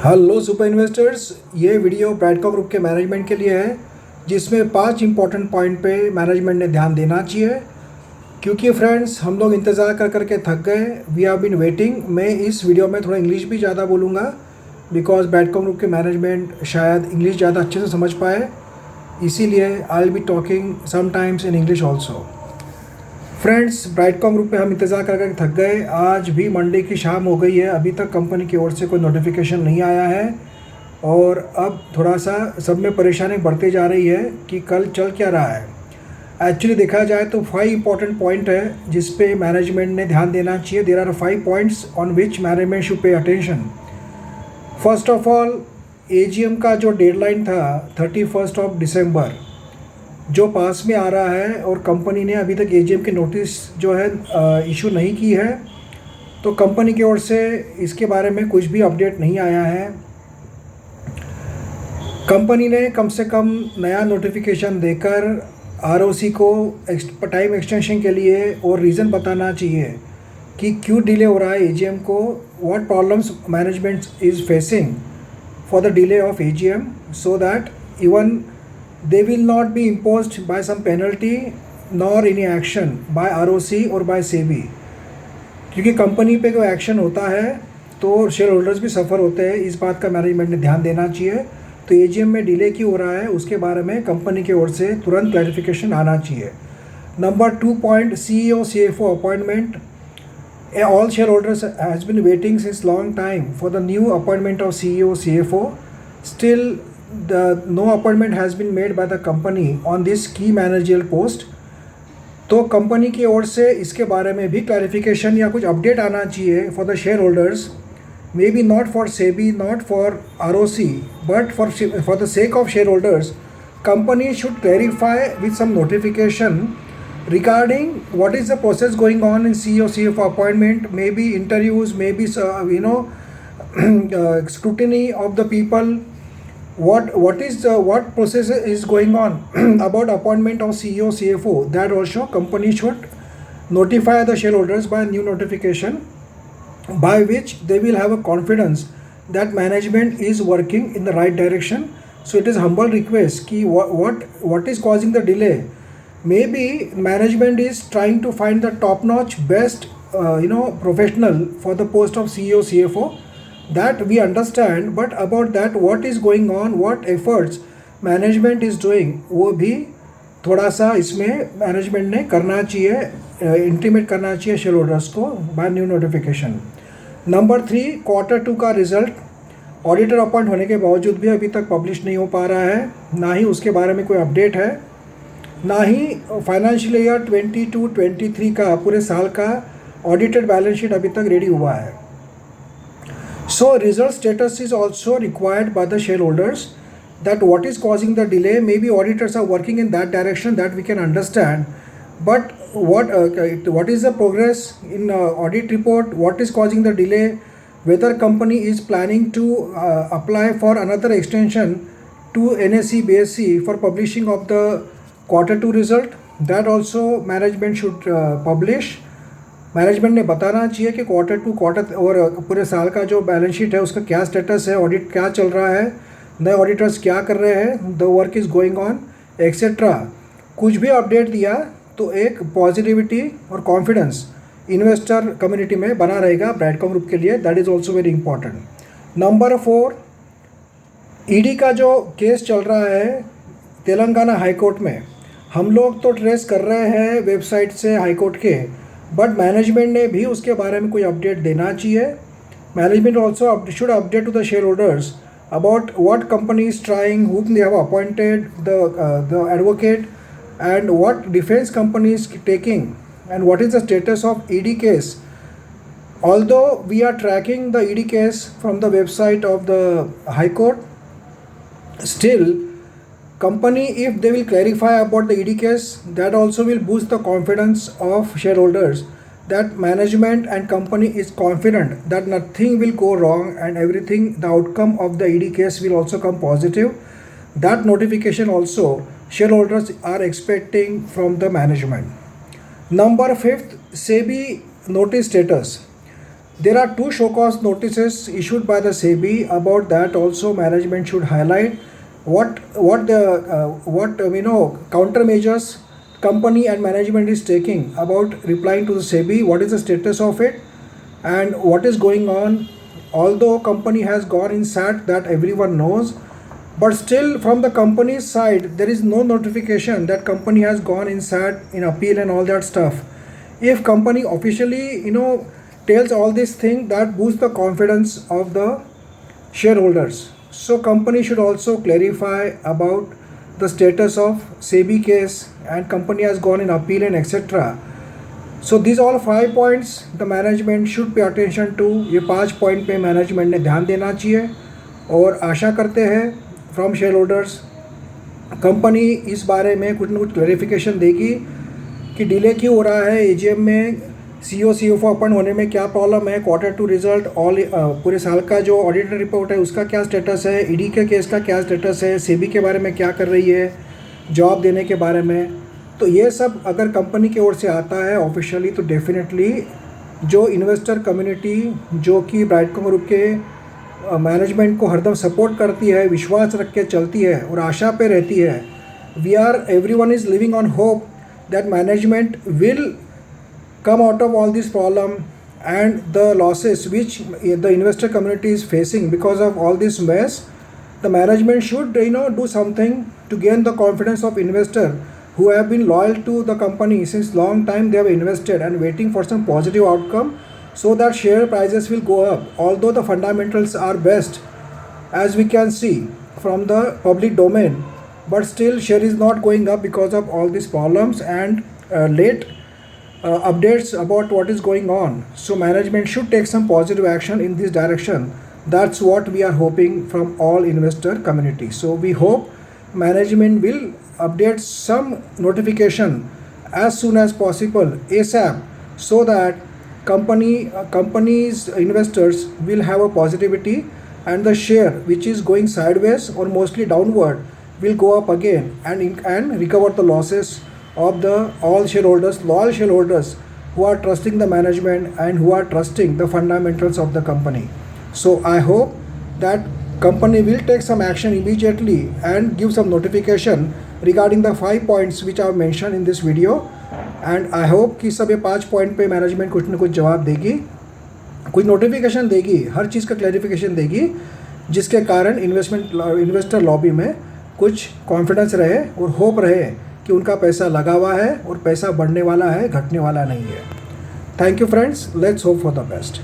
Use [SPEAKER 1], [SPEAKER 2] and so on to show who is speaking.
[SPEAKER 1] Hello super investors, ये video Brightcom group के management के लिए है, जिसमें 5 इंपॉर्टेंट पॉइंट पे मैनेजमेंट ने ध्यान देना चाहिए। क्योंकि फ्रेंड्स, हम लोग इंतज़ार कर करके थक गए। We have been waiting. मैं इस वीडियो में थोड़ा इंग्लिश भी ज़्यादा बोलूँगा बिकॉज ब्राइटकॉम ग्रुप के मैनेजमेंट शायद इंग्लिश ज़्यादा अच्छे से समझ पाए, इसीलिए I will be talking sometimes in English also. Friends, Brightcom group पे हम इंतज़ार कर कर थक गए। आज भी मंडे की शाम हो गई है, अभी तक कंपनी की ओर से कोई नोटिफिकेशन नहीं आया है और अब थोड़ा सा सब में परेशानी बढ़ती जा रही है कि कल चल क्या रहा है। एक्चुअली देखा जाए तो 5 इंपॉर्टेंट पॉइंट है जिस पे मैनेजमेंट ने ध्यान देना चाहिए। There are 5 points on which management should pay attention. First of all, AGM का जो डेडलाइन था 31 दिसंबर जो पास में आ रहा है और कंपनी ने अभी तक एजीएम के नोटिस जो है इशू नहीं की है, तो कंपनी की ओर से इसके बारे में कुछ भी अपडेट नहीं आया है। कंपनी ने कम से कम नया नोटिफिकेशन देकर आरओसी को टाइम एक्सटेंशन के लिए और रीज़न बताना चाहिए कि क्यों डिले हो रहा है एजीएम को, what problems management is facing for the delay of AGM, so that even they will not be imposed by some penalty nor any action by ROC or by SEBI। क्योंकि company पे कोई action होता है तो share holders भी सफ़र होते हैं। इस बात का मैनेजमेंट ने ध्यान देना चाहिए। तो एजीएम में डिले क्यों हो रहा है उसके बारे में कंपनी की ओर से तुरंत क्लैरिफिकेशन आना चाहिए। Number 2 point, CEO CFO appointment. All shareholders has been waiting since long time for the new appointment of CEO CFO. Still no appointment has been made by the company on this key managerial post। तो company की ओर से इसके बारे में भी clarification या कुछ update आना चाहिए for the share holders, may be not for SEBI, not for ROC, but for the sake of share holders. Company should clarify with some notification regarding what is the process going on in CEO CFO appointment, maybe interviews, maybe scrutiny of the people. What process is going on about appointment of CEO CFO, that also company should notify the shareholders by new notification, by which they will have a confidence that management is working in the right direction. So it is humble request ki what is causing the delay. Maybe management is trying to find the top notch best professional for the post of CEO CFO, that we understand, but about that what is going on, what efforts management is doing, वो भी थोड़ा सा इसमें management ने करना चाहिए, intimate करना चाहिए शेयर होल्डर्स को by new notification. Number 3, Q2 का रिजल्ट ऑडिटर अपॉइंट होने के बावजूद भी अभी तक पब्लिश नहीं हो पा रहा है, ना ही उसके बारे में कोई अपडेट है, ना ही फाइनेंशियल ईयर 22-23 का पूरे साल का ऑडिटेड बैलेंस शीट अभी तक रेडी हुआ है। So result status is also required by the shareholders, that what is causing the delay. Maybe auditors are working in that direction, that we can understand, but what is the progress in audit report, what is causing the delay, whether company is planning to apply for another extension to NSE BSE for publishing of the Q2 result, that also management should publish। Management ने बताना चाहिए कि quarter और पूरे साल का जो balance sheet है उसका क्या स्टेटस है, ऑडिट क्या चल रहा है, नए ऑडिटर्स क्या कर रहे हैं, the work is going on etcetera. कुछ भी अपडेट दिया तो एक पॉजिटिविटी और कॉन्फिडेंस इन्वेस्टर कम्युनिटी में बना रहेगा ब्राइटकॉम ग्रुप के लिए, that is also very important. Number 4, ED का जो केस चल रहा है तेलंगाना हाई कोर्ट में, हम लोग तो ट्रेस कर रहे हैं वेबसाइट से हाई कोर्ट के, बट मैनेजमेंट ने भी उसके बारे में कोई अपडेट देना चाहिए। Management also should update to the share holders about what company is trying, whom they have appointed the advocate, and what defense company is taking, and what is the status of ED case. Although we are tracking the ED case from the website of the High Court, still company, if they will clarify about the ED case, that also will boost the confidence of shareholders, that management and company is confident that nothing will go wrong and everything, the outcome of the ED case will also come positive. That notification also shareholders are expecting from the management. Number 5, SEBI notice status. There are two show cause notices issued by the SEBI. About that also management should highlight what countermeasures company and management is taking about replying to the SEBI. What is the status of it and what is going on? Although company has gone in SAT, that everyone knows, but still from the company's side there is no notification that company has gone in SAT in appeal and all that stuff. If company officially tells all these things, that boosts the confidence of the shareholders. So company should also clarify about the status of SEBI case and company has gone in appeal and etc. So these all 5 points the management should pay attention to. ये 5 point पे management ने ध्यान देना चाहिए और आशा करते हैं from share holders company इस बारे में कुछ न कुछ क्लैरिफिकेशन देगी कि डिले क्यों हो रहा है, एजीएम में सीईओ सीएफओ अपॉइंट होने में क्या प्रॉब्लम है, Q2 रिजल्ट पूरे साल का जो ऑडिटर रिपोर्ट है उसका क्या स्टेटस है, ईडी के केस का क्या स्टेटस है, सेबी के बारे में क्या कर रही है, जवाब देने के बारे में। तो ये सब अगर कंपनी की ओर से आता है ऑफिशियली तो डेफिनेटली जो इन्वेस्टर कम्युनिटी जो कि ब्राइटकॉम ग्रुप के मैनेजमेंट को हरदम सपोर्ट करती है, विश्वास रख के चलती है और आशा पे रहती है, everyone is living on hope that management will come out of all this problem and the losses which the investor community is facing because of all this mess. The management should do something to gain the confidence of investor who have been loyal to the company since long time. They have invested and waiting for some positive outcome so that share prices will go up. Although the fundamentals are best as we can see from the public domain, but still share is not going up because of all these problems and late updates about what is going on. So management should take some positive action in this direction. That's what we are hoping from all investor community. So we hope management will update some notification as soon as possible ASAP so that companies investors will have a positivity and the share which is going sideways or mostly downward will go up again and recover the losses of the all shareholders, loyal shareholders who are trusting the management and who are trusting the fundamentals of the company. So I hope that company will take some action immediately and give some notification regarding the 5 points which I have mentioned in this video. And I hope कि सब ये 5 point पे management कुछ न कुछ जवाब देगी, कुछ नोटिफिकेशन देगी, हर चीज़ का क्लैरिफिकेशन देगी जिसके कारण इन्वेस्टर लॉबी में कुछ कॉन्फिडेंस रहे और होप रहे कि उनका पैसा लगा हुआ है और पैसा बढ़ने वाला है, घटने वाला नहीं है। Thank you friends, let's hope for the best.